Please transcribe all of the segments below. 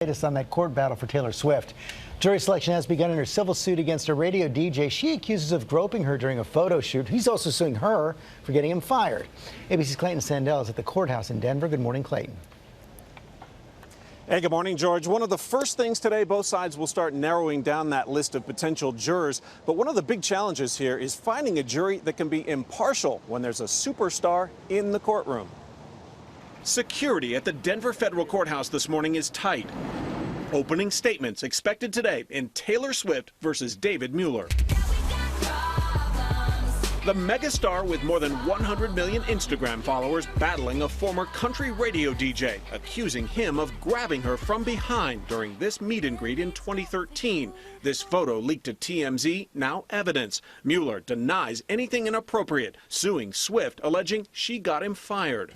Latest on that court battle for Taylor Swift. Jury selection has begun in her civil suit against a radio DJ she accuses of groping her during a photo shoot. He's also suing her for getting him fired. ABC's Clayton Sandell is at the courthouse in Denver. Good morning, Clayton. Hey, good morning, George. One of the first things today, both sides will start narrowing down that list of potential jurors. But one of the big challenges here is finding a jury that can be impartial when there's a superstar in the courtroom. Security at the Denver Federal Courthouse this morning is tight. Opening statements expected today in Taylor Swift versus David Mueller. The megastar with more than 100 million Instagram followers battling a former country radio DJ, accusing him of grabbing her from behind during this meet and greet in 2013. This photo leaked to TMZ, now evidence. Mueller denies anything inappropriate, suing Swift, alleging she got him fired.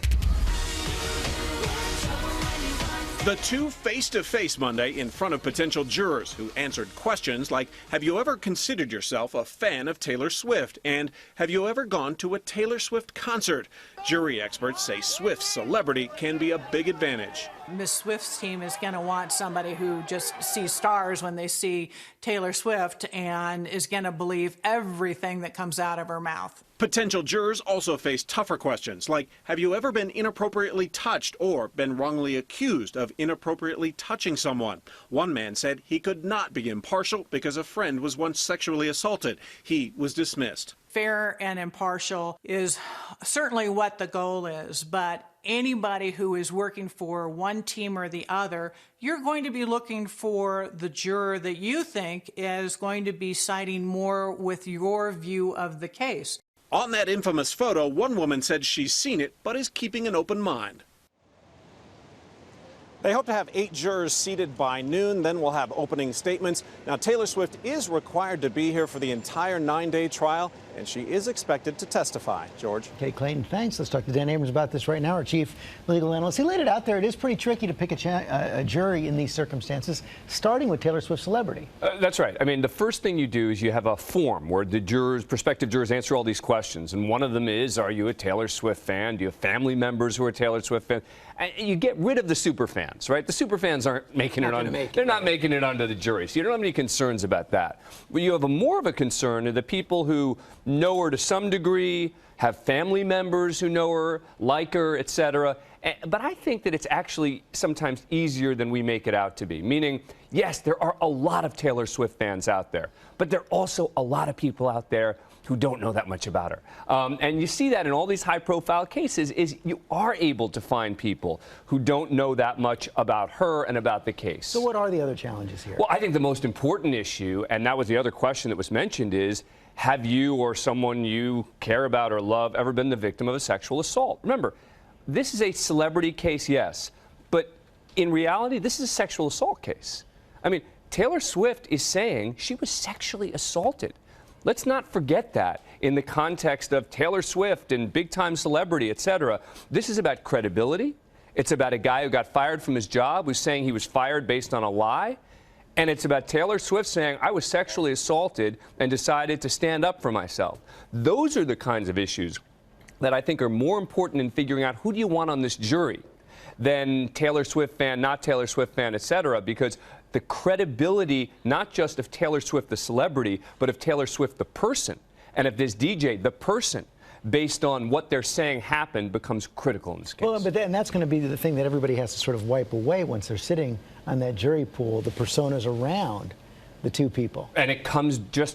The two face-to-face Monday in front of potential jurors who answered questions like, have you ever considered yourself a fan of Taylor Swift? And have you ever gone to a Taylor Swift concert? Jury experts say Swift's celebrity can be a big advantage. Miss Swift's team is going to want somebody who just sees stars when they see Taylor Swift and is going to believe everything that comes out of her mouth. Potential jurors also face tougher questions like, have you ever been inappropriately touched or been wrongly accused of inappropriately touching someone? One man said he could not be impartial because a friend was once sexually assaulted. He was dismissed. Fair and impartial is certainly what the goal is, but anybody who is working for one team or the other, you're going to be looking for the juror that you think is going to be siding more with your view of the case. On that infamous photo, one woman said she's seen it, but is keeping an open mind. They hope to have 8 jurors seated by noon, then we'll have opening statements. Now, Taylor Swift is required to be here for the entire 9-day trial, and she is expected to testify. George? Okay, Clayton, thanks. Let's talk to Dan Abrams about this right now, our chief legal analyst. He laid it out there. It is pretty tricky to pick a jury in these circumstances, starting with Taylor Swift's celebrity. That's right. I mean, the first thing you do is you have a form where the jurors, prospective jurors, answer all these questions. And one of them is, are you a Taylor Swift fan? Do you have family members who are Taylor Swift fans? And you get rid of the super fans, right? The super fans aren't making it on. They're not making it onto the jury, so you don't have any concerns about that. But you have more of a concern of the people who know her to some degree, have family members who know her, like her, etc. But I think that it's actually sometimes easier than we make it out to be. Meaning, yes, there are a lot of Taylor Swift fans out there, but there are also a lot of people out there who don't know that much about her. And you see that in all these high-profile cases is you are able to find people who don't know that much about her and about the case. So what are the other challenges here? Well, I think the most important issue, and that was the other question that was mentioned, is have you or someone you care about or love ever been the victim of a sexual assault? Remember, this is a celebrity case, yes, but in reality, this is a sexual assault case. I mean, Taylor Swift is saying she was sexually assaulted. Let's not forget that in the context of Taylor Swift and big-time celebrity, etc. This is about credibility. It's about a guy who got fired from his job who's saying he was fired based on a lie. And it's about Taylor Swift saying, I was sexually assaulted and decided to stand up for myself. Those are the kinds of issues that I think are more important in figuring out who do you want on this jury than Taylor Swift fan, not Taylor Swift fan, etc. Because the credibility, not just of Taylor Swift, the celebrity, but of Taylor Swift, the person, and of this DJ, the person, based on what they're saying happened, becomes critical in this case. Well, but that's going to be the thing that everybody has to sort of wipe away once they're sitting on that jury pool, the personas around the two people. And it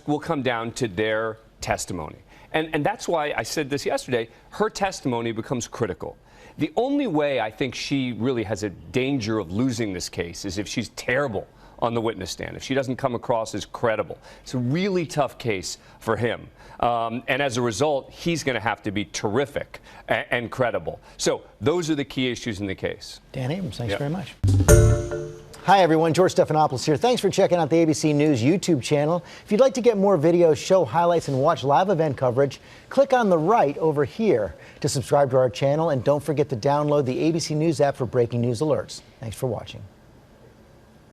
will come down to their testimony. And that's why I said this yesterday, her testimony becomes critical. The only way I think she really has a danger of losing this case is if she's terrible on the witness stand, if she doesn't come across as credible. It's a really tough case for him. And as a result, he's going to have to be terrific and credible. So those are the key issues in the case. Dan Abrams, thanks very much. Hi, everyone. George Stephanopoulos here. Thanks for checking out the ABC News YouTube channel. If you'd like to get more videos, show highlights, and watch live event coverage, click on the right over here to subscribe to our channel. And don't forget to download the ABC News app for breaking news alerts. Thanks for watching.